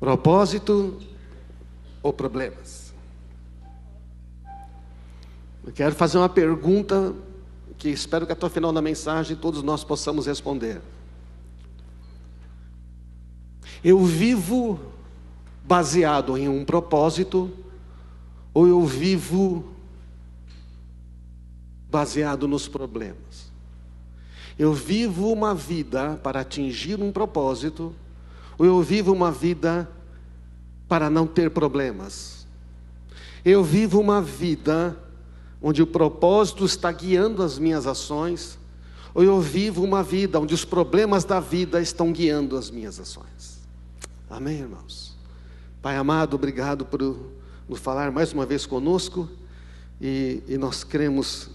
Propósito ou problemas? Eu quero fazer uma pergunta que espero que até o final da mensagem todos nós possamos responder. Eu vivo baseado em um propósito ou eu vivo baseado nos problemas? Eu vivo uma vida para atingir um propósito ou eu vivo uma vida para não ter problemas? Eu vivo uma vida onde o propósito está guiando as minhas ações, ou eu vivo uma vida onde os problemas da vida estão guiando as minhas ações? Amém, irmãos? Pai amado, obrigado por nos falar mais uma vez conosco, e nós cremos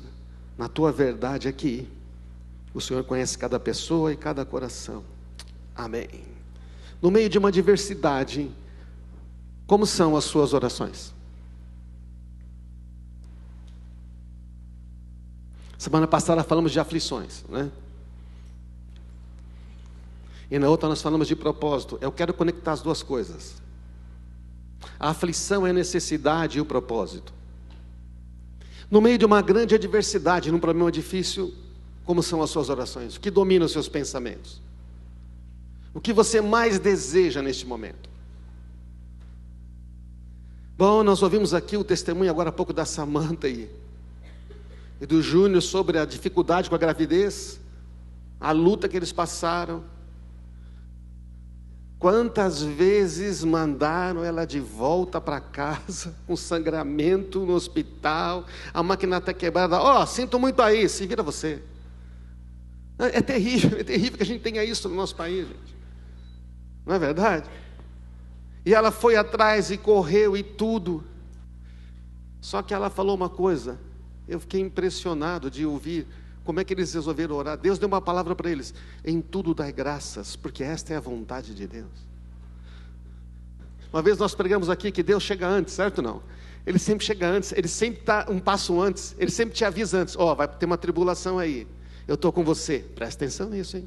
na Tua verdade aqui. O Senhor conhece cada pessoa e cada coração. Amém. No meio de uma diversidade, como são as suas orações? Semana passada falamos de aflições, né? E na outra nós falamos de propósito. Eu quero conectar as duas coisas. A aflição é a necessidade e o propósito. No meio de uma grande adversidade, num problema difícil, como são as suas orações? O que domina os seus pensamentos? O que você mais deseja neste momento? Bom, nós ouvimos aqui o testemunho agora há pouco da Samanta e do Júnior sobre a dificuldade com a gravidez, a luta que eles passaram. Quantas vezes mandaram ela de volta para casa, com sangramento no hospital, a máquina está quebrada. Sinto muito aí, se vira você. É terrível que a gente tenha isso no nosso país, gente. Não é verdade? E ela foi atrás e correu e tudo. Só que ela falou uma coisa, eu fiquei impressionado de ouvir como é que eles resolveram orar. Deus deu uma palavra para eles: em tudo dai graças, porque esta é a vontade de Deus. Uma vez nós pregamos aqui que Deus chega antes, certo ou não? Ele sempre chega antes, Ele sempre está um passo antes, Ele sempre te avisa antes. Vai ter uma tribulação aí, eu estou com você. Presta atenção nisso, hein?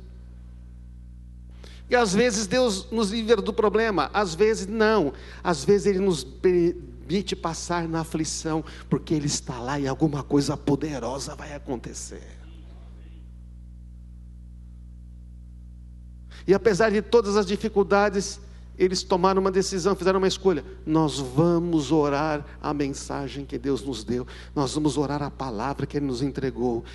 E às vezes Deus nos livra do problema, às vezes não. Às vezes Ele nos permite passar na aflição, porque Ele está lá e alguma coisa poderosa vai acontecer. E apesar de todas as dificuldades, eles tomaram uma decisão, fizeram uma escolha. Nós vamos orar a mensagem que Deus nos deu, nós vamos orar a palavra que Ele nos entregou.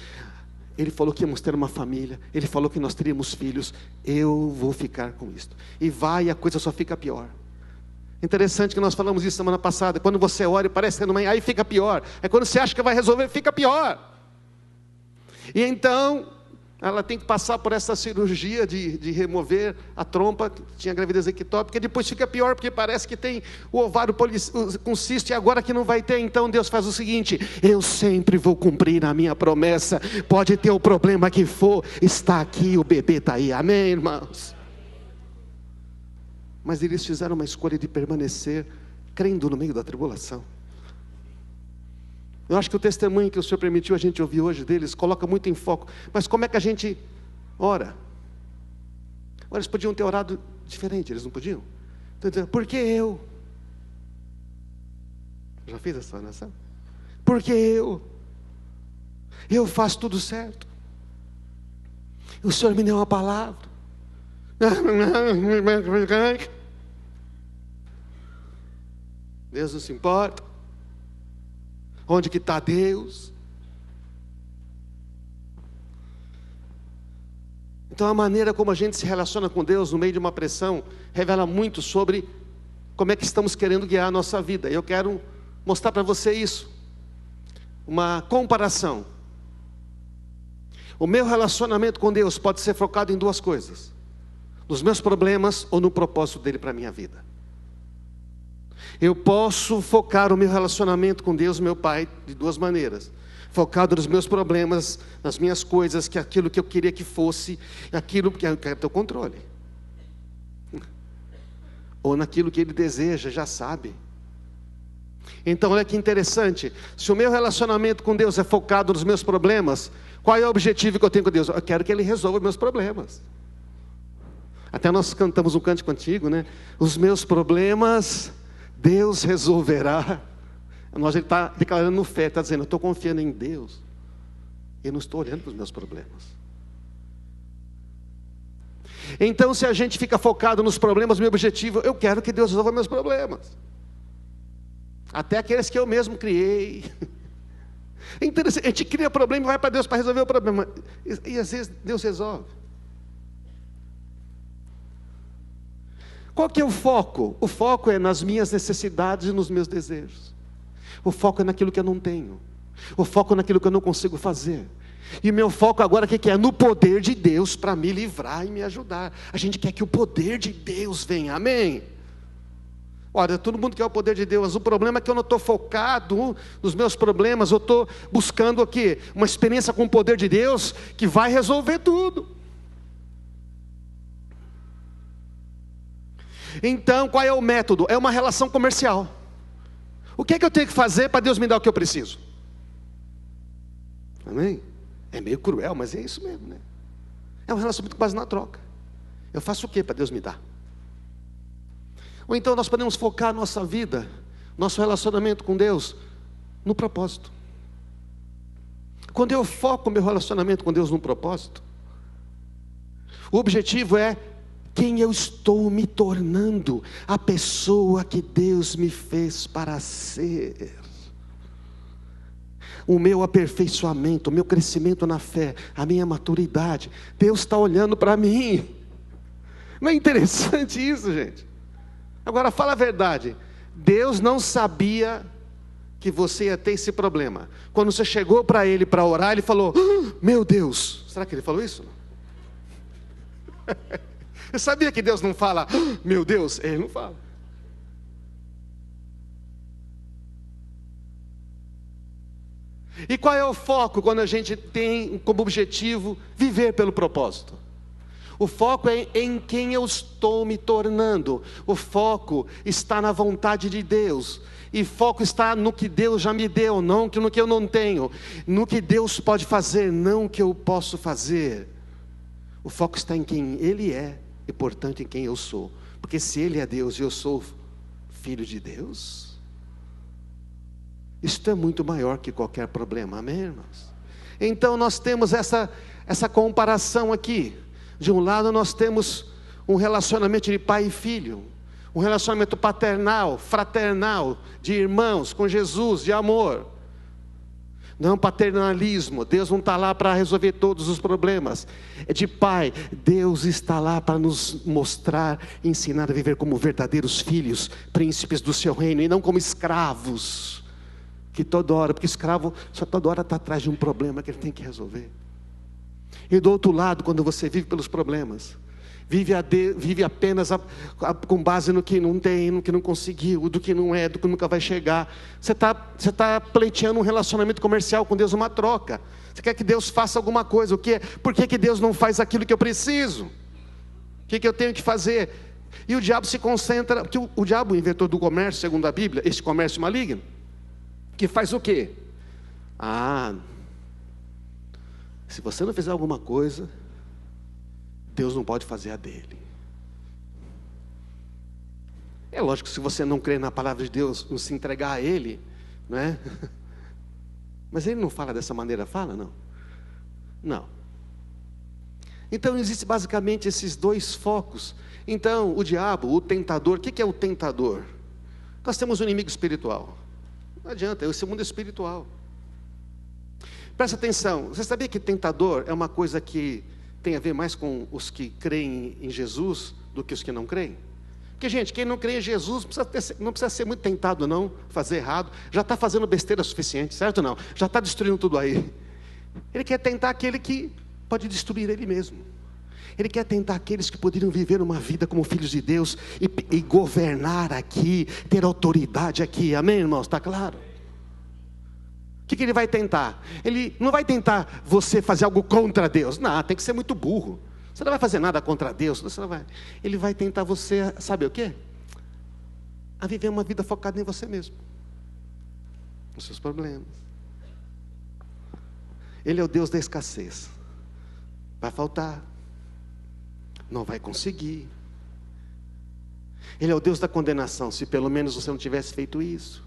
Ele falou que íamos ter uma família, Ele falou que nós teríamos filhos. Eu vou ficar com isto. E a coisa só fica pior. Interessante que nós falamos isso semana passada. Quando você ora e parece ter aí fica pior. É quando você acha que vai resolver, fica pior. E então ela tem que passar por essa cirurgia de remover a trompa, que tinha gravidez ectópica, e depois fica pior, porque parece que tem o ovário com cisto, e agora que não vai ter. Então Deus faz o seguinte: eu sempre vou cumprir a minha promessa, pode ter o problema que for, está aqui, o bebê está aí. Amém, irmãos? Mas eles fizeram uma escolha de permanecer crendo no meio da tribulação. Eu acho que o testemunho que o Senhor permitiu a gente ouvir hoje deles coloca muito em foco. Mas como é que a gente ora? Eles podiam ter orado diferente, eles não podiam? Então, dizendo, por que eu? Já fiz essa oração? Por que eu? Eu faço tudo certo. O Senhor me deu uma palavra. Deus não se importa. Onde que está Deus? Então a maneira como a gente se relaciona com Deus no meio de uma pressão revela muito sobre como é que estamos querendo guiar a nossa vida. Eu quero mostrar para você isso, uma comparação. O meu relacionamento com Deus pode ser focado em duas coisas: nos meus problemas ou no propósito dele para a minha vida. Eu posso focar o meu relacionamento com Deus, meu Pai, de duas maneiras: focado nos meus problemas, nas minhas coisas, que aquilo que eu queria que fosse, aquilo que eu quero ter o controle, ou naquilo que Ele deseja, já sabe. Então olha que interessante, se o meu relacionamento com Deus é focado nos meus problemas, qual é o objetivo que eu tenho com Deus? Eu quero que Ele resolva os meus problemas. Até nós cantamos um cântico antigo, né? Os meus problemas, Deus resolverá. Ele está declarando fé, está dizendo, eu estou confiando em Deus. Eu não estou olhando para os meus problemas. Então, se a gente fica focado nos problemas, meu objetivo, eu quero que Deus resolva meus problemas. Até aqueles que eu mesmo criei. É interessante, a gente cria problema e vai para Deus para resolver o problema. E às vezes Deus resolve. Qual que é o foco? O foco é nas minhas necessidades e nos meus desejos. O foco é naquilo que eu não tenho. O foco é naquilo que eu não consigo fazer. E meu foco agora o que é? No poder de Deus para me livrar e me ajudar. A gente quer que o poder de Deus venha, amém? Olha, todo mundo quer o poder de Deus. O problema é que eu não estou focado nos meus problemas. Eu estou buscando aqui uma experiência com o poder de Deus que vai resolver tudo. Então, qual é o método? É uma relação comercial. O que é que eu tenho que fazer para Deus me dar o que eu preciso? Amém? É meio cruel, mas é isso mesmo, né? É um relacionamento com base na troca. Eu faço o que para Deus me dar? Ou então nós podemos focar a nossa vida, nosso relacionamento com Deus, no propósito. Quando eu foco o meu relacionamento com Deus no propósito, o objetivo é quem eu estou me tornando, a pessoa que Deus me fez para ser. O meu aperfeiçoamento, o meu crescimento na fé, a minha maturidade, Deus está olhando para mim. Não é interessante isso, gente? Agora fala a verdade, Deus não sabia que você ia ter esse problema. Quando você chegou para Ele para orar, Ele falou, meu Deus, será que Ele falou isso? Você sabia que Deus não fala, meu Deus? Ele não fala. E qual é o foco quando a gente tem como objetivo viver pelo propósito? O foco é em quem eu estou me tornando. O foco está na vontade de Deus. E foco está no que Deus já me deu, não no que eu não tenho. No que Deus pode fazer, não o que eu posso fazer. O foco está em quem Ele é e, portanto, em quem eu sou. Porque se Ele é Deus e eu sou filho de Deus, isto é muito maior que qualquer problema, amém, irmãos? Então nós temos essa comparação aqui. De um lado nós temos um relacionamento de pai e filho, um relacionamento paternal, fraternal, de irmãos, com Jesus, de amor. Não paternalismo, Deus não está lá para resolver todos os problemas. É de pai, Deus está lá para nos mostrar, ensinar a viver como verdadeiros filhos, príncipes do seu reino, e não como escravos, que toda hora, porque escravo só toda hora está atrás de um problema que ele tem que resolver. E do outro lado, quando você vive pelos problemas, vive apenas com base no que não tem, no que não conseguiu, do que não é, do que nunca vai chegar. Você tá pleiteando um relacionamento comercial com Deus, uma troca. Você quer que Deus faça alguma coisa. Por que Deus não faz aquilo que eu preciso? O que eu tenho que fazer? E o diabo se concentra, porque o diabo, o inventor do comércio, segundo a Bíblia, esse comércio maligno, que faz o quê? Se você não fizer alguma coisa, Deus não pode fazer a dele. É lógico que se você não crer na palavra de Deus, não se entregar a Ele, não é? Mas Ele não fala dessa maneira, fala não? Não. Então existe basicamente esses dois focos. Então o diabo, o tentador, o que é o tentador? Nós temos um inimigo espiritual. Não adianta, esse mundo é espiritual. Presta atenção, você sabia que tentador é uma coisa que tem a ver mais com os que creem em Jesus do que os que não creem? Porque, gente, quem não crê em Jesus não precisa ser muito tentado não, fazer errado, já está fazendo besteira suficiente, certo ou não? Já está destruindo tudo aí. Ele quer tentar aquele que pode destruir ele mesmo. Ele quer tentar aqueles que poderiam viver uma vida como filhos de Deus e governar aqui, ter autoridade aqui, amém, irmãos? Está claro? O que ele vai tentar? Ele não vai tentar você fazer algo contra Deus. Não, tem que ser muito burro. Você não vai fazer nada contra Deus. Você não vai. Ele vai tentar você, sabe o quê? A viver uma vida focada em você mesmo, nos seus problemas. Ele é o Deus da escassez. Vai faltar. Não vai conseguir. Ele é o Deus da condenação, se pelo menos você não tivesse feito isso.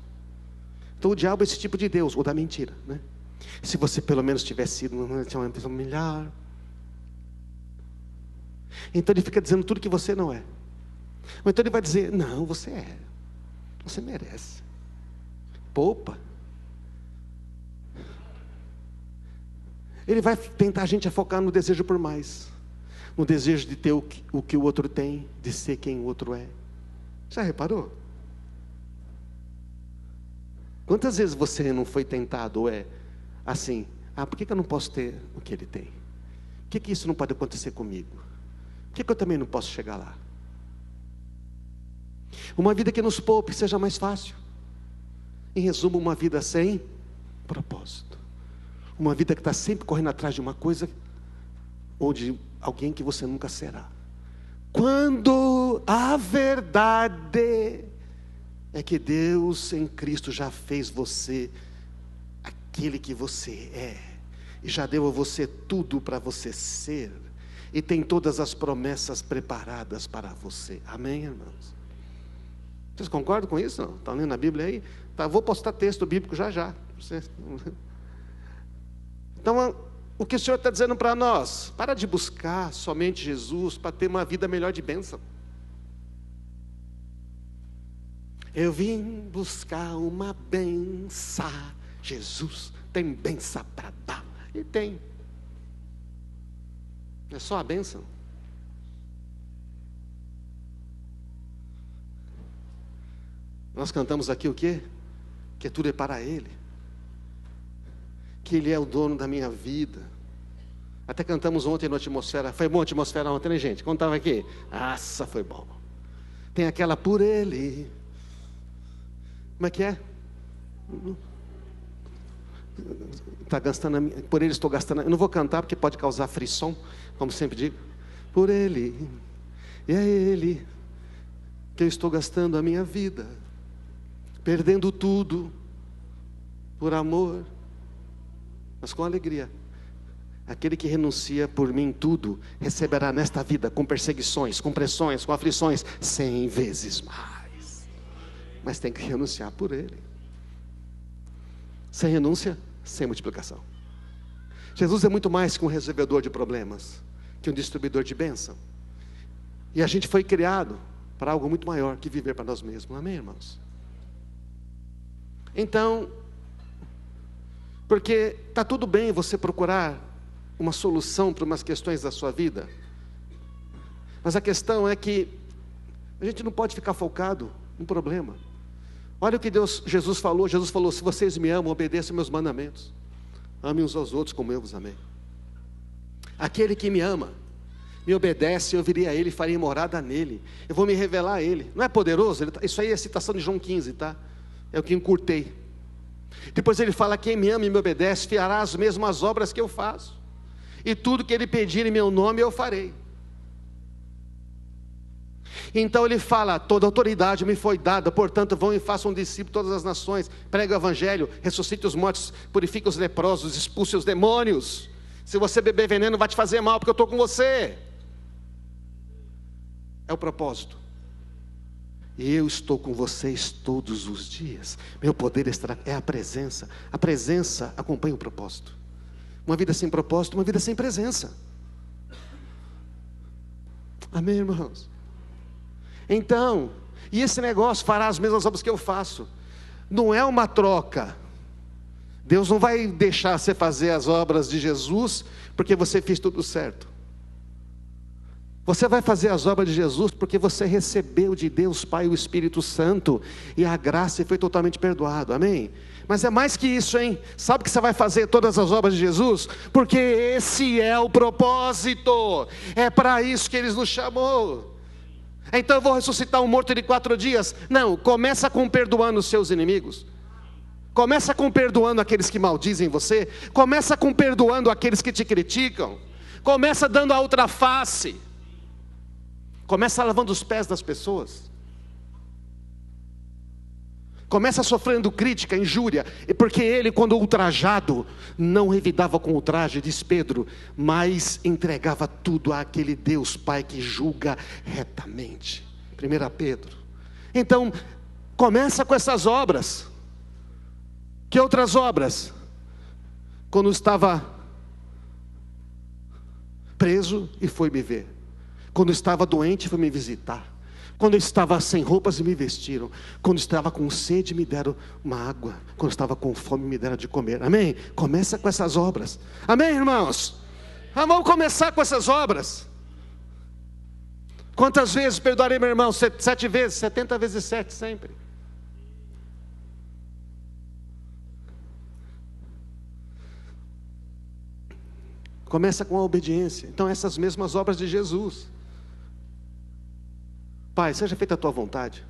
Então o diabo é esse tipo de Deus, ou da mentira, né? Se você pelo menos tivesse sido uma pessoa melhor. Então ele fica dizendo tudo que você não é. Ou então ele vai dizer, não, você é. Você merece. Poupa. Ele vai tentar a gente a focar no desejo por mais. No desejo de ter o que o outro tem, de ser quem o outro é. Já reparou? Quantas vezes você não foi tentado, ou é assim, por que eu não posso ter o que ele tem? Por que isso não pode acontecer comigo? Por que eu também não posso chegar lá? Uma vida que nos poupe seja mais fácil. Em resumo, uma vida sem propósito. Uma vida que está sempre correndo atrás de uma coisa, ou de alguém que você nunca será. Quando a verdade é que Deus em Cristo já fez você aquele que você é, e já deu a você tudo para você ser, e tem todas as promessas preparadas para você. Amém, irmãos? Vocês concordam com isso? Não? Estão lendo a Bíblia aí? Tá, vou postar texto bíblico já. Então, o que o Senhor está dizendo para nós? Para de buscar somente Jesus para ter uma vida melhor de bênção. Eu vim buscar uma benção. Jesus tem benção para dar. E tem. É só a bênção. Nós cantamos aqui o quê? Que tudo é para Ele. Que Ele é o dono da minha vida. Até cantamos ontem no Atmosfera. Foi bom a Atmosfera ontem, né, gente? Quando estava aqui? Nossa, foi bom. Tem aquela por Ele. Como é que é? Tá gastando por Ele estou gastando. Eu não vou cantar porque pode causar frisson, como sempre digo. Por Ele. E é Ele que eu estou gastando a minha vida. Perdendo tudo. Por amor. Mas com alegria. Aquele que renuncia por mim tudo, receberá nesta vida, com perseguições, com pressões, com aflições, 100 vezes mais. Mas tem que renunciar por Ele. Sem renúncia, sem multiplicação. Jesus é muito mais que um resolvedor de problemas, que um distribuidor de bênção. E a gente foi criado para algo muito maior que viver para nós mesmos. Amém, irmãos? Então, porque está tudo bem você procurar uma solução para umas questões da sua vida, mas a questão é que a gente não pode ficar focado no problema. Olha o que Jesus falou, se vocês me amam, obedeçam meus mandamentos, amem uns aos outros como eu vos amei. Aquele que me ama, me obedece, eu viria a Ele e faria morada nele, eu vou me revelar a Ele. Não é poderoso? Isso aí é citação de João 15, tá? É o que encurtei. Depois ele fala, quem me ama e me obedece, fará as mesmas obras que eu faço, e tudo que ele pedir em meu nome eu farei. Então ele fala, toda autoridade me foi dada, portanto vão e façam discípulos todas as nações, pregue o evangelho, ressuscite os mortos, purifique os leprosos, expulse os demônios. Se você beber veneno vai te fazer mal, porque eu estou com você. É o propósito. E eu estou com vocês todos os dias. Meu poder é a presença. A presença acompanha o propósito. Uma vida sem propósito, uma vida sem presença. Amém, irmãos? Então, e esse negócio, fará as mesmas obras que eu faço. Não é uma troca. Deus não vai deixar você fazer as obras de Jesus, porque você fez tudo certo. Você vai fazer as obras de Jesus porque você recebeu de Deus Pai o Espírito Santo e a graça e foi totalmente perdoado, amém? Mas é mais que isso, hein? Sabe que você vai fazer todas as obras de Jesus? Porque esse é o propósito, é para isso que Ele nos chamou. Então eu vou ressuscitar um morto de 4 dias? Não, começa com perdoando os seus inimigos. Começa com perdoando aqueles que maldizem você. Começa com perdoando aqueles que te criticam. Começa dando a outra face. Começa lavando os pés das pessoas. Começa sofrendo crítica, injúria, porque ele, quando ultrajado, não revidava com ultraje, diz Pedro, mas entregava tudo àquele Deus Pai que julga retamente. 1 Pedro. Então, começa com essas obras. Que outras obras? Quando estava preso e foi me ver. Quando estava doente, foi me visitar. Quando eu estava sem roupas, me vestiram. Quando estava com sede, me deram uma água. Quando estava com fome, me deram de comer. Amém? Começa com essas obras. Amém, irmãos? Vamos começar com essas obras. Quantas vezes perdoarei meu irmão? 7 vezes, 70 vezes 7, sempre. Começa com a obediência. Então, essas mesmas obras de Jesus. Pai, seja feita a tua vontade.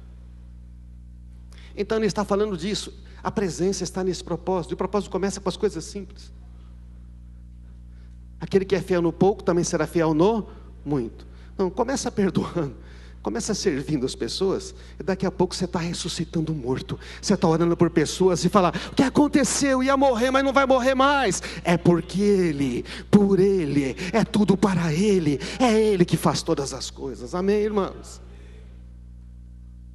Então ele está falando disso. A presença está nesse propósito. E o propósito começa com as coisas simples. Aquele que é fiel no pouco também será fiel no muito. Não, começa perdoando. Começa servindo as pessoas. E daqui a pouco você está ressuscitando um morto. Você está orando por pessoas e fala: o que aconteceu? Ia morrer, mas não vai morrer mais. É porque Ele, por Ele, é tudo para Ele. É Ele que faz todas as coisas. Amém, irmãos?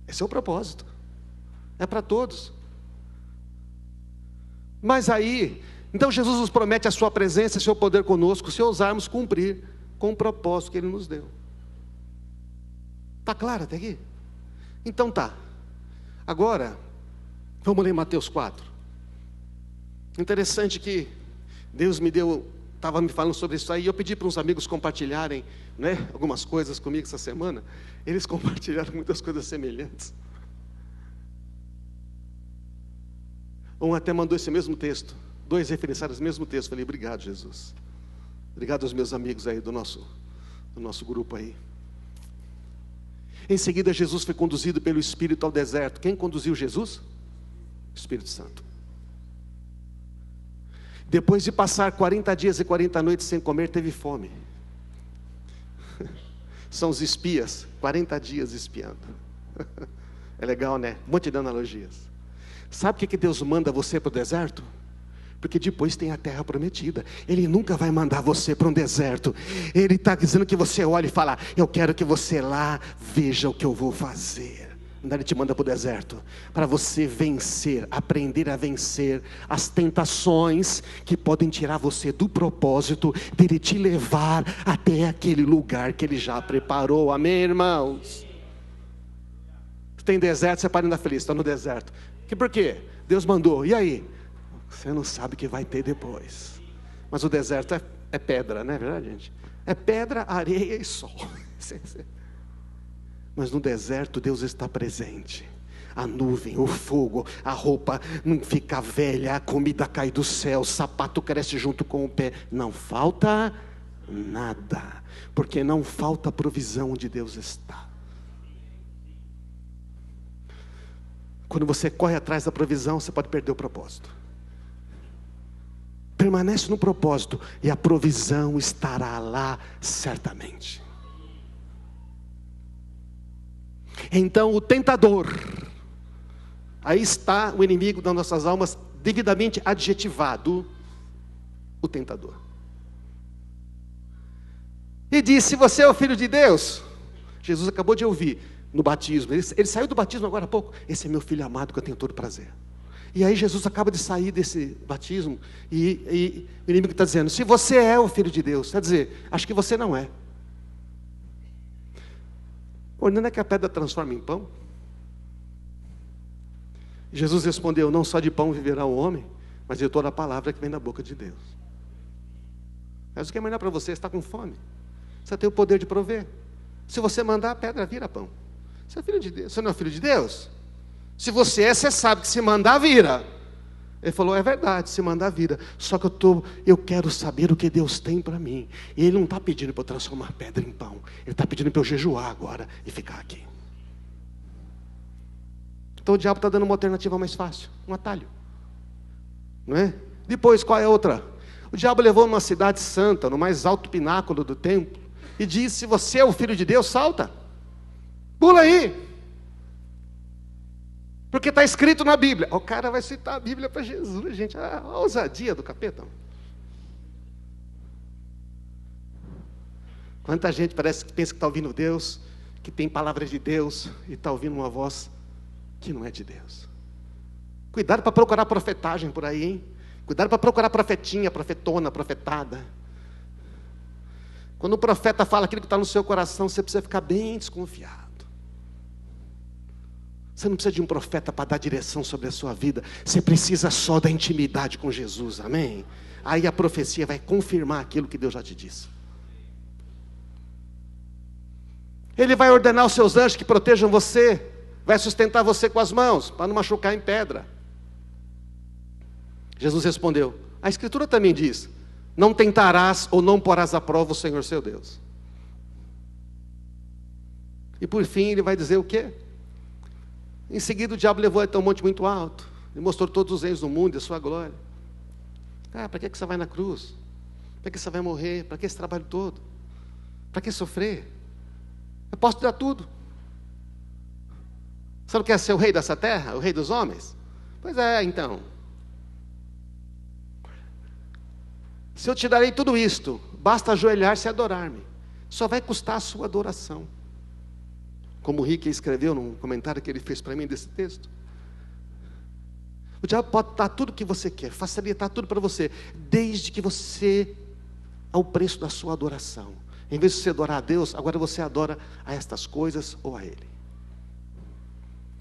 Esse é o propósito. É para todos. Mas aí, então Jesus nos promete a sua presença, o seu poder conosco, se ousarmos cumprir com o propósito que Ele nos deu. Está claro até aqui? Então tá. Agora, vamos ler Mateus 4. Interessante que Deus me deu, estava me falando sobre isso aí, eu pedi para uns amigos compartilharem, né, algumas coisas comigo essa semana. Eles compartilharam muitas coisas semelhantes. Um até mandou esse mesmo texto, 2 referenciaram esse mesmo texto. Falei: obrigado, Jesus. Obrigado aos meus amigos aí do nosso grupo aí. Em seguida, Jesus foi conduzido pelo Espírito ao deserto. Quem conduziu Jesus? O Espírito Santo. Depois de passar 40 dias e 40 noites sem comer, teve fome. São os espias, 40 dias espiando. É legal, né? Um monte de analogias. Sabe o que Deus manda você para o deserto? Porque depois tem a terra prometida. Ele nunca vai mandar você para um deserto. Ele está dizendo que você olhe e fala: eu quero que você lá veja o que eu vou fazer. Ele te manda para o deserto para você vencer, aprender a vencer as tentações que podem tirar você do propósito dele te levar até aquele lugar que Ele já preparou. Amém, irmãos? Tem deserto, você para ainda feliz, está no deserto. Por quê? Deus mandou, e aí? Você não sabe o que vai ter depois. Mas o deserto é pedra, não é verdade, gente? É pedra, areia e sol. Mas no deserto Deus está presente. A nuvem, o fogo, a roupa não fica velha, a comida cai do céu, o sapato cresce junto com o pé. Não falta nada, porque não falta a provisão onde Deus está. Quando você corre atrás da provisão, você pode perder o propósito. Permanece no propósito e a provisão estará lá certamente. Então o tentador, aí está o inimigo das nossas almas, devidamente adjetivado, o tentador. E disse: se você é o Filho de Deus, Jesus acabou de ouvir no batismo, ele saiu do batismo agora há pouco: esse é meu filho amado que eu tenho todo prazer. E aí Jesus acaba de sair desse batismo, e o inimigo está dizendo: se você é o Filho de Deus, quer dizer, acho que você não é. Não é que a pedra transforma em pão? Jesus respondeu: não só de pão viverá o homem, mas de toda a palavra que vem da boca de Deus. Mas o que é melhor para você? Está com fome, você tem o poder de prover. Se você mandar, a pedra vira pão. Você é filho de Deus, você não é filho de Deus? Se você é, você sabe que se mandar, vira. Ele falou: é verdade, se mandar, vira. Só que eu quero saber o que Deus tem para mim. E Ele não está pedindo para eu transformar pedra em pão. Ele está pedindo para eu jejuar agora e ficar aqui. Então o diabo está dando uma alternativa mais fácil, um atalho, não é? Depois, qual é a outra? O diabo levou numa cidade santa, no mais alto pináculo do templo, e disse: se você é o Filho de Deus, salta, pula aí. Porque está escrito na Bíblia. O cara vai citar a Bíblia para Jesus, gente. A ousadia do capeta. Quanta gente pensa que está ouvindo Deus, que tem palavra de Deus, e está ouvindo uma voz que não é de Deus. Cuidado para procurar profetagem por aí, hein? Cuidado para procurar profetinha, profetona, profetada. Quando o profeta fala aquilo que está no seu coração, você precisa ficar bem desconfiado. Você não precisa de um profeta para dar direção sobre a sua vida. Você precisa só da intimidade com Jesus, amém? Aí a profecia vai confirmar aquilo que Deus já te disse. Ele vai ordenar os seus anjos que protejam você, vai sustentar você com as mãos, para não machucar em pedra. Jesus respondeu, a Escritura também diz, não tentarás ou não porás à prova o Senhor seu Deus. E por fim ele vai dizer o quê? Em seguida o diabo levou até um monte muito alto, e mostrou todos os reinos do mundo e a sua glória. Para que você vai na cruz? Para que você vai morrer? Para que esse trabalho todo? Para que sofrer? Eu posso te dar tudo. Você não quer ser o rei dessa terra? O rei dos homens? Pois é, então. Se eu te darei tudo isto, basta ajoelhar-se e adorar-me. Só vai custar a sua adoração. Como o Rick escreveu num comentário que ele fez para mim desse texto. O diabo pode dar tudo o que você quer, facilitar tudo para você, desde que você, ao preço da sua adoração. Em vez de você adorar a Deus, agora você adora a estas coisas ou a Ele.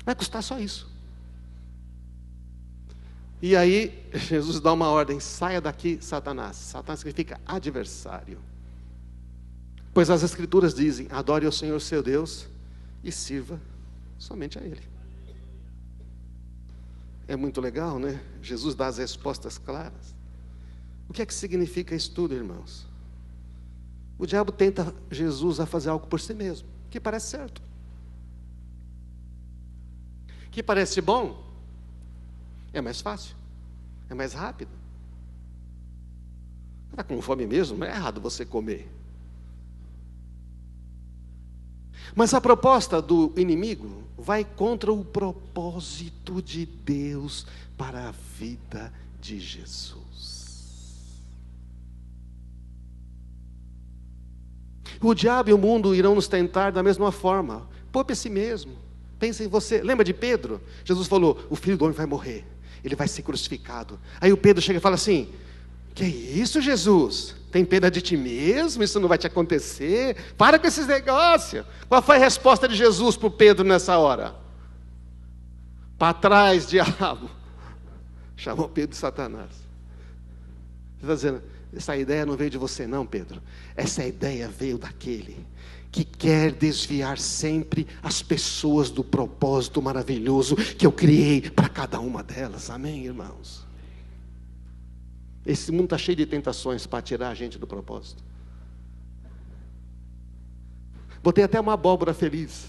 Vai custar só isso. E aí, Jesus dá uma ordem, saia daqui, Satanás. Satanás significa adversário. Pois as Escrituras dizem, adore ao Senhor seu Deus e sirva somente a Ele. É muito legal, né? Jesus dá as respostas claras. O que é que significa isso tudo, irmãos? O diabo tenta Jesus a fazer algo por si mesmo, que parece certo, que parece bom, é mais fácil, é mais rápido. Está com fome mesmo? Não é errado você comer. Mas a proposta do inimigo vai contra o propósito de Deus para a vida de Jesus. O diabo e o mundo irão nos tentar da mesma forma. Poupe a si mesmo. Pense em você. Lembra de Pedro? Jesus falou, o Filho do Homem vai morrer. Ele vai ser crucificado. Aí o Pedro chega e fala assim, que isso, Jesus? Tem pena de ti mesmo? Isso não vai te acontecer? Para com esses negócios. Qual foi a resposta de Jesus para o Pedro nessa hora? Para trás, diabo. Chamou Pedro de Satanás. Você está dizendo, essa ideia não veio de você não, Pedro. Essa ideia veio daquele que quer desviar sempre as pessoas do propósito maravilhoso que eu criei para cada uma delas. Amém, irmãos? Esse mundo está cheio de tentações para tirar a gente do propósito. Botei até uma abóbora feliz.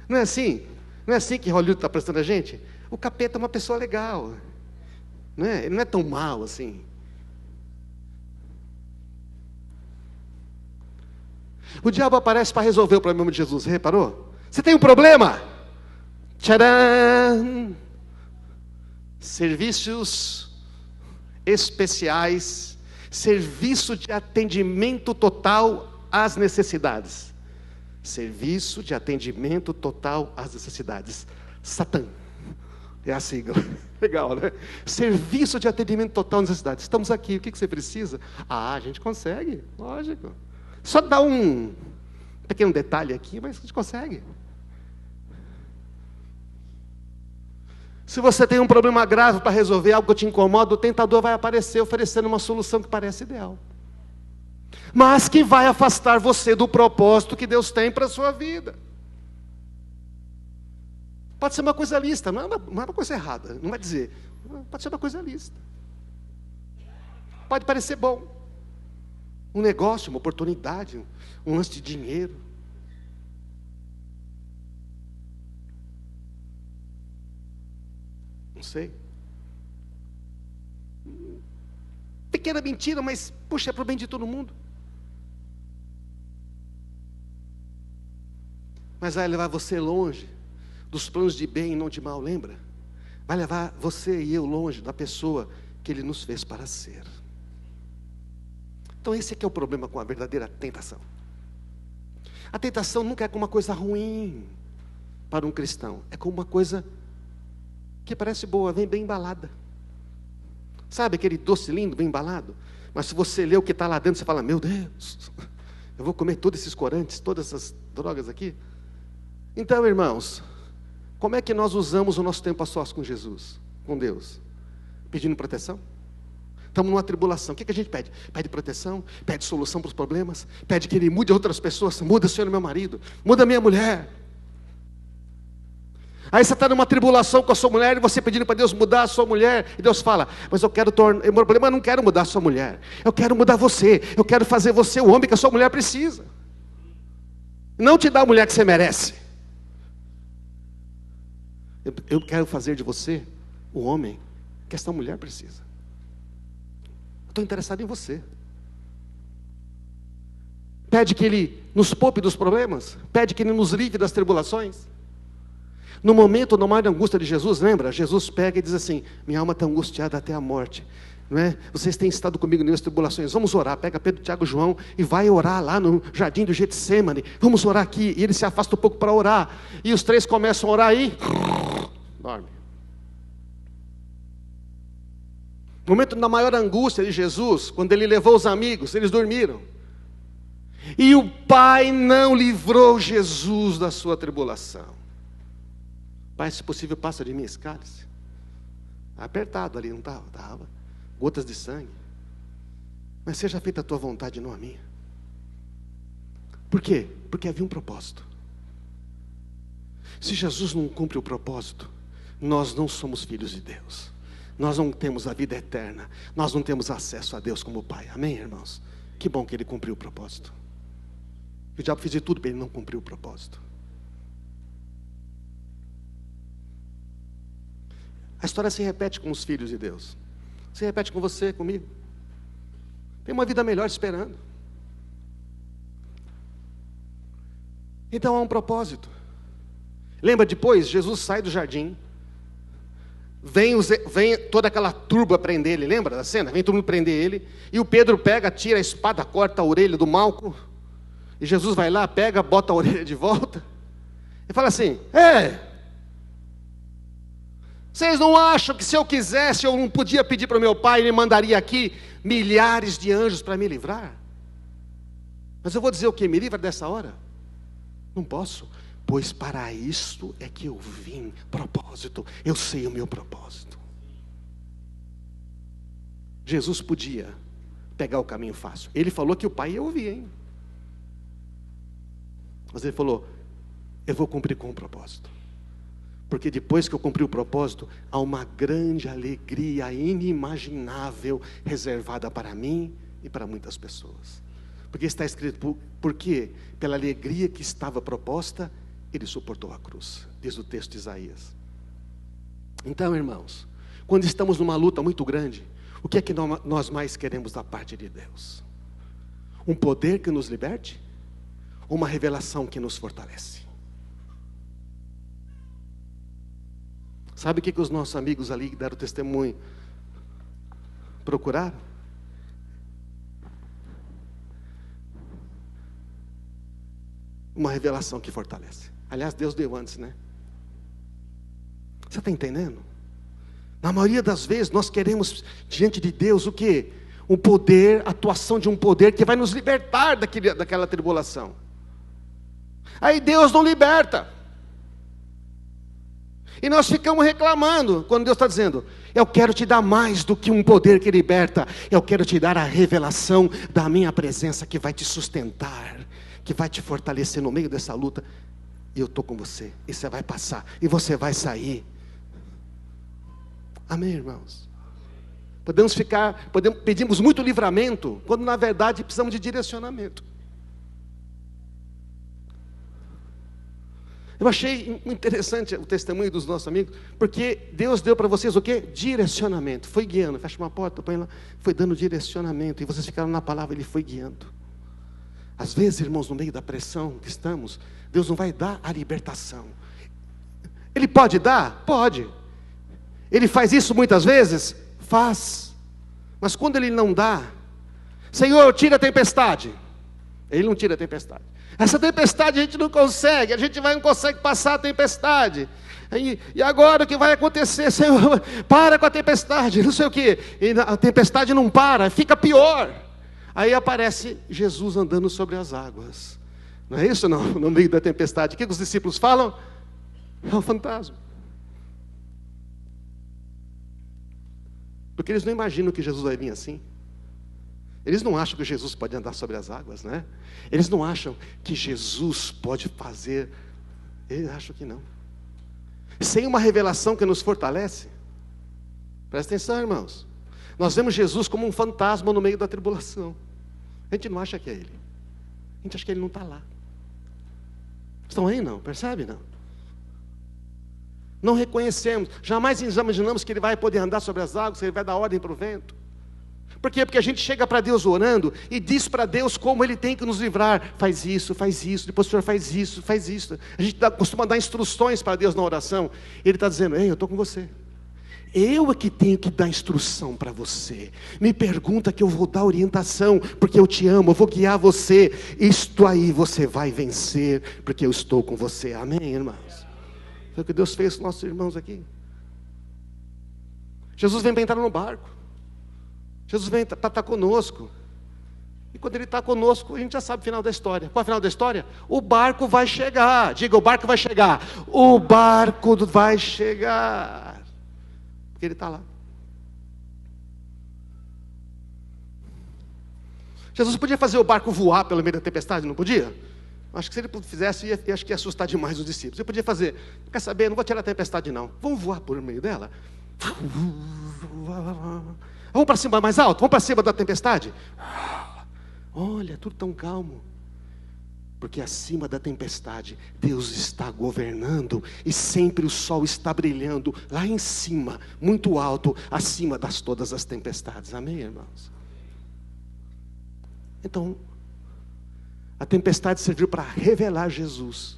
Não é assim? Não é assim que Hollywood está prestando a gente? O capeta é uma pessoa legal. Não é? Ele não é tão mal assim. O diabo aparece para resolver o problema de Jesus, reparou? Você tem um problema? Tcharam! Serviços especiais, serviço de atendimento total às necessidades. Serviço de atendimento total às necessidades. Satã. É a sigla. Legal, né? Serviço de atendimento total às necessidades. Estamos aqui, o que você precisa? A gente consegue, lógico. Só dá um pequeno detalhe aqui, mas a gente consegue. Se você tem um problema grave para resolver, algo que te incomoda, o tentador vai aparecer oferecendo uma solução que parece ideal, mas que vai afastar você do propósito que Deus tem para a sua vida. Pode ser uma coisa lícita, não é uma coisa errada, não vai dizer, pode ser uma coisa lícita. Pode parecer bom. Um negócio, uma oportunidade, um lance de dinheiro. Não sei. Pequena mentira, mas, puxa, é para o bem de todo mundo. mas vai levar você longe dos planos de bem e não de mal, lembra? Vai levar você e eu longe da pessoa que Ele nos fez para ser. Então esse é que é o problema com a verdadeira tentação. A tentação nunca é como uma coisa ruim para um cristão, é como uma coisa que parece boa, vem bem embalada. Sabe aquele doce lindo, bem embalado? Mas se você lê o que está lá dentro, você fala, meu Deus, eu vou comer todos esses corantes, todas essas drogas aqui. Então, irmãos, como é que nós usamos o nosso tempo a sós com Jesus, com Deus? Pedindo proteção? Estamos numa tribulação, o que a gente pede? Pede proteção, pede solução para os problemas, pede que Ele mude outras pessoas, muda o Senhor meu marido, muda a minha mulher. Aí você está numa tribulação com a sua mulher, e você pedindo para Deus mudar a sua mulher, e Deus fala, mas eu quero tornar, o problema eu não quero mudar a sua mulher, eu quero mudar você, eu quero fazer você o homem que a sua mulher precisa, não te dar a mulher que você merece, eu quero fazer de você o homem que essa mulher precisa, eu estou interessado em você. Pede que Ele nos poupe dos problemas, pede que Ele nos livre das tribulações. No momento, na maior angústia de Jesus, lembra? Jesus pega e diz assim, minha alma está angustiada até a morte, não é? Vocês têm estado comigo nas tribulações, vamos orar. Pega Pedro, Tiago e João e vai orar lá no jardim do Getsemane, vamos orar aqui. E ele se afasta um pouco para orar, e os três começam a orar e dorme. No momento da maior angústia de Jesus, quando Ele levou os amigos, eles dormiram, e o Pai não livrou Jesus da sua tribulação. Pai, se possível, passa de mim esse cálice. Apertado ali, não estava? Estava. Gotas de sangue. Mas seja feita a tua vontade, não a minha. Por quê? Porque havia um propósito. Se Jesus não cumpre o propósito, nós não somos filhos de Deus. Nós não temos a vida eterna. Nós não temos acesso a Deus como Pai. Amém, irmãos? Que bom que Ele cumpriu o propósito. O diabo fez de tudo para Ele não cumprir o propósito. A história se repete com os filhos de Deus. Se repete com você, comigo. Tem uma vida melhor esperando. Então há um propósito. Lembra depois, Jesus sai do jardim. Vem toda aquela turba prender ele. Lembra da cena? Vem todo mundo prender ele. E o Pedro pega, tira a espada, corta a orelha do Malco. E Jesus vai lá, pega, bota a orelha de volta. E fala assim, vocês não acham que se eu quisesse, eu não podia pedir para o meu Pai, Ele mandaria aqui milhares de anjos para me livrar? Mas eu vou dizer o que? Me livra dessa hora? Não posso, pois para isto é que eu vim. Propósito, eu sei o meu propósito. Jesus podia pegar o caminho fácil. Ele falou que o Pai ia ouvir, hein? Mas Ele falou, eu vou cumprir com o propósito. Porque depois que eu cumpri o propósito, há uma grande alegria inimaginável reservada para mim e para muitas pessoas. Porque está escrito, porque pela alegria que estava proposta, Ele suportou a cruz, diz o texto de Isaías. Então, irmãos, quando estamos numa luta muito grande, o que é que nós mais queremos da parte de Deus? Um poder que nos liberte? Ou uma revelação que nos fortalece? Sabe o que os nossos amigos ali que deram testemunho procuraram? Uma revelação que fortalece. Aliás, Deus deu antes, né? Você está entendendo? Na maioria das vezes nós queremos diante de Deus o quê? Um poder, a atuação de um poder que vai nos libertar daquela tribulação. Aí Deus não liberta. E nós ficamos reclamando, quando Deus está dizendo, eu quero te dar mais do que um poder que liberta, eu quero te dar a revelação da minha presença que vai te sustentar, que vai te fortalecer no meio dessa luta, e eu estou com você, e você vai passar, e você vai sair. Amém, irmãos? Pedimos muito livramento, quando na verdade precisamos de direcionamento. Eu achei interessante o testemunho dos nossos amigos, porque Deus deu para vocês o quê? Direcionamento. Foi guiando, fecha uma porta, põe lá, foi dando direcionamento, e vocês ficaram na palavra, Ele foi guiando. Às vezes, irmãos, no meio da pressão que estamos, Deus não vai dar a libertação. Ele pode dar? Pode. Ele faz isso muitas vezes? Faz. Mas quando Ele não dá, Senhor, tira a tempestade. Ele não tira a tempestade. Essa tempestade a gente não consegue, não consegue passar a tempestade. E agora o que vai acontecer? Senhor, para com a tempestade, não sei o que. E a tempestade não para, fica pior. Aí aparece Jesus andando sobre as águas. Não é isso não? No meio da tempestade. O que os discípulos falam? É um fantasma. Porque eles não imaginam que Jesus vai vir assim. Eles não acham que Jesus pode andar sobre as águas, né? Eles não acham que Jesus pode fazer. Eles acham que não. Sem uma revelação que nos fortalece. Presta atenção, irmãos. Nós vemos Jesus como um fantasma no meio da tribulação. A gente não acha que é Ele. A gente acha que Ele não está lá. Estão aí não? Percebe não? Não reconhecemos. Jamais imaginamos que Ele vai poder andar sobre as águas, que Ele vai dar ordem para o vento. Por quê? Porque a gente chega para Deus orando e diz para Deus como Ele tem que nos livrar. Faz isso, depois o Senhor faz isso, faz isso. A gente costuma dar instruções para Deus na oração. Ele está dizendo, ei, eu estou com você. Eu é que tenho que dar instrução para você. Me pergunta que eu vou dar orientação, porque eu te amo, eu vou guiar você. Isto aí você vai vencer, porque eu estou com você. Amém, irmãos? Foi o que Deus fez com nossos irmãos aqui. Jesus vem para entrar no barco. Jesus vem para estar conosco. E quando Ele está conosco, a gente já sabe o final da história. Qual é o final da história? O barco vai chegar. Diga, o barco vai chegar. O barco vai chegar. Porque Ele está lá. Jesus podia fazer o barco voar pelo meio da tempestade, não podia? Acho que se Ele fizesse, acho que ia assustar demais os discípulos. Ele podia fazer, quer saber, não vou tirar a tempestade não. Vamos voar por meio dela? Vamos para cima mais alto? Vamos para cima da tempestade? Olha, tudo tão calmo. Porque acima da tempestade, Deus está governando. E sempre o sol está brilhando lá em cima, muito alto, acima das todas as tempestades. Amém, irmãos? Então, a tempestade serviu para revelar Jesus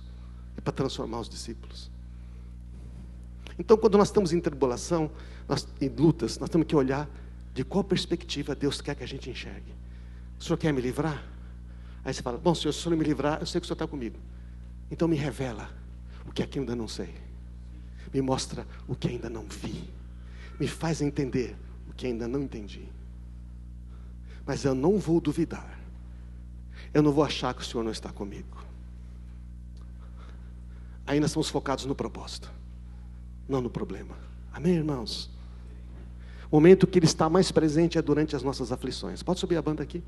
e para transformar os discípulos. Então, quando nós estamos em tribulação, em lutas, nós temos que olhar de qual perspectiva Deus quer que a gente enxergue. O Senhor quer me livrar? Aí você fala, bom, Senhor, se o Senhor me livrar, eu sei que o Senhor está comigo. Então me revela o que aqui ainda não sei. Me mostra o que ainda não vi. Me faz entender o que ainda não entendi. Mas eu não vou duvidar. Eu não vou achar que o Senhor não está comigo. Ainda estamos focados no propósito, não no problema. Amém, irmãos? O momento que Ele está mais presente é durante as nossas aflições. Pode subir a banda aqui.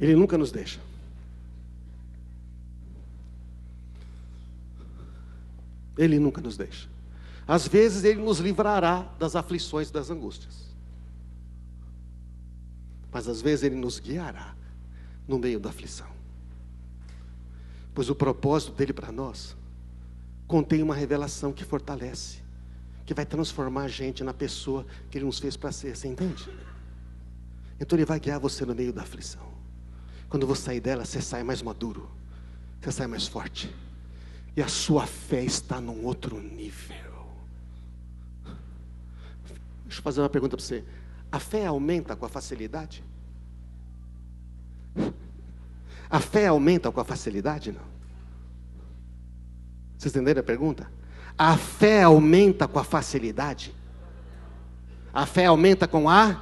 Ele nunca nos deixa. Ele nunca nos deixa. Às vezes Ele nos livrará das aflições, das angústias. Mas às vezes Ele nos guiará no meio da aflição. Pois o propósito dEle para nós contém uma revelação que fortalece, que vai transformar a gente na pessoa que Ele nos fez para ser. Você entende? Então Ele vai guiar você no meio da aflição. Quando você sair dela, você sai mais maduro, você sai mais forte, e a sua fé está num outro nível. Deixa eu fazer uma pergunta para você. A fé aumenta com a facilidade? A fé aumenta com a facilidade? Não. Vocês entenderam a pergunta? A fé aumenta com a facilidade? A fé aumenta com a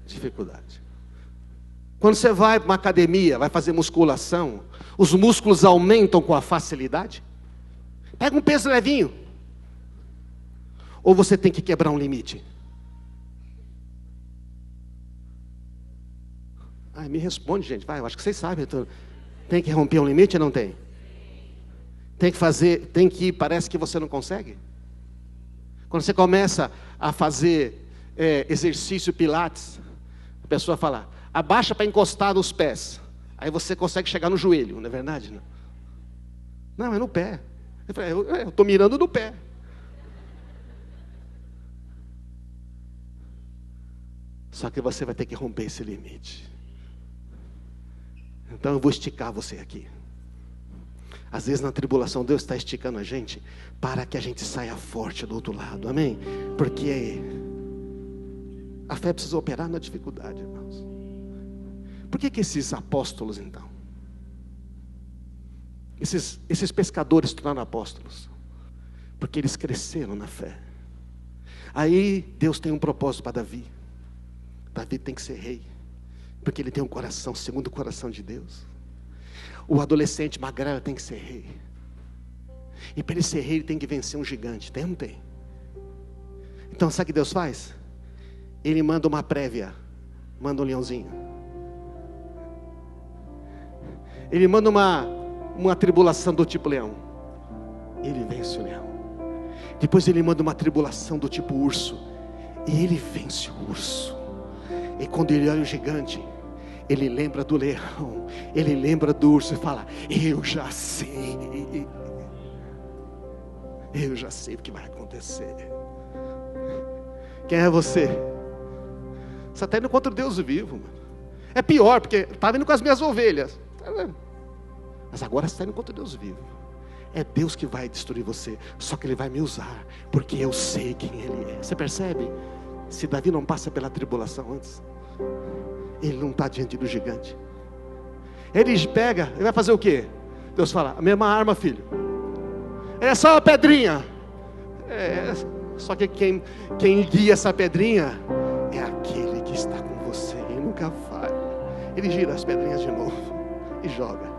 dificuldade. Quando você vai para uma academia, vai fazer musculação, os músculos aumentam com a facilidade? Pega um peso levinho. Ou você tem que quebrar um limite? Ai, me responde, gente. Vai, eu acho que vocês sabem. Então, tem que romper um limite ou não tem? Tem que fazer, parece que você não consegue? Quando você começa a fazer exercício pilates, a pessoa fala, abaixa para encostar nos pés. Aí você consegue chegar no joelho, não é verdade? Não, não é no pé. Eu estou mirando no pé. Só que você vai ter que romper esse limite. Então eu vou esticar você aqui. Às vezes na tribulação Deus está esticando a gente para que a gente saia forte do outro lado, amém? Porque a fé precisa operar na dificuldade, irmãos. Por que esses apóstolos então, esses pescadores se tornaram apóstolos? Porque eles cresceram na fé. Aí Deus tem um propósito para Davi. Davi tem que ser rei, porque ele tem um coração segundo o coração de Deus. O adolescente magrelo tem que ser rei. E para ele ser rei, ele tem que vencer um gigante. Tem ou não tem? Então sabe o que Deus faz? Ele manda uma prévia. Manda um leãozinho. Ele manda uma tribulação do tipo leão. Ele vence o leão. Depois ele manda uma tribulação do tipo urso. E ele vence o urso. E quando ele olha o gigante, ele lembra do leão, ele lembra do urso e fala: eu já sei o que vai acontecer. Quem é você? Você está indo contra o Deus vivo, mano. É pior, porque estava indo com as minhas ovelhas, tá vendo? Mas agora você está indo contra o Deus vivo. É Deus que vai destruir você, só que Ele vai me usar, porque eu sei quem Ele é. Você percebe? Se Davi não passa pela tribulação antes, ele não está diante do gigante. Ele pega, ele vai fazer o quê? Deus fala: a mesma arma, filho. É só uma pedrinha. Só que quem guia essa pedrinha é aquele que está com você. Ele nunca falha. Ele gira as pedrinhas de novo e joga.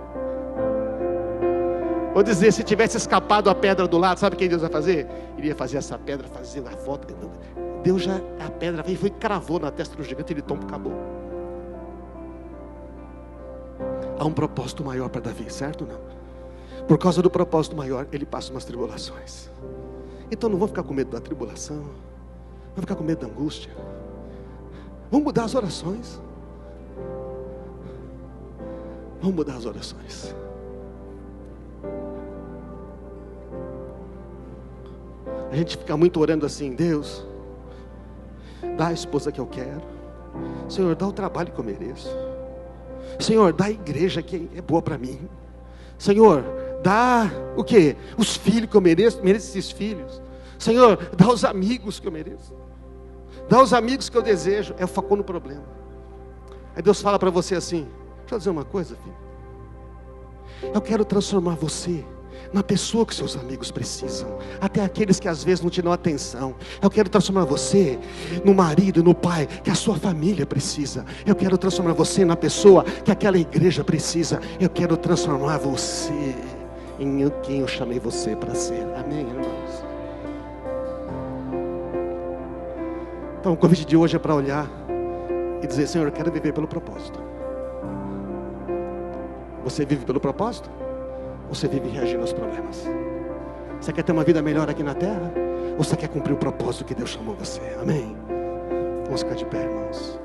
Vou dizer, se tivesse escapado a pedra do lado, sabe o que Deus vai fazer? Ele ia fazer essa pedra, fazer a volta. Deus já, a pedra veio e foi cravou na testa do gigante, ele tomba, acabou. Há um propósito maior para Davi, certo ou não? Por causa do propósito maior, ele passa umas tribulações. Então não vou ficar com medo da tribulação, não vou ficar com medo da angústia. Vamos mudar as orações. Vamos mudar as orações. A gente fica muito orando assim: Deus, dá a esposa que eu quero. Senhor, dá o trabalho que eu mereço. Senhor, dá a igreja que é boa para mim. Senhor, dá o quê? Os filhos que eu mereço esses filhos. Senhor, dá os amigos que eu mereço. Dá os amigos que eu desejo. É o foco no problema. Aí Deus fala para você assim: deixa eu dizer uma coisa, filho. Eu quero transformar você na pessoa que seus amigos precisam, até aqueles que às vezes não te dão atenção. Eu quero transformar você no marido, no pai que a sua família precisa. Eu quero transformar você na pessoa que aquela igreja precisa. Eu quero transformar você em quem eu chamei você para ser. Amém, irmãos? Então o convite de hoje é para olhar e dizer: Senhor, eu quero viver pelo propósito. Você vive pelo propósito? Você vive reagindo aos problemas? Você quer ter uma vida melhor aqui na terra? Ou você quer cumprir o propósito que Deus chamou você? Amém? Vamos ficar de pé, irmãos.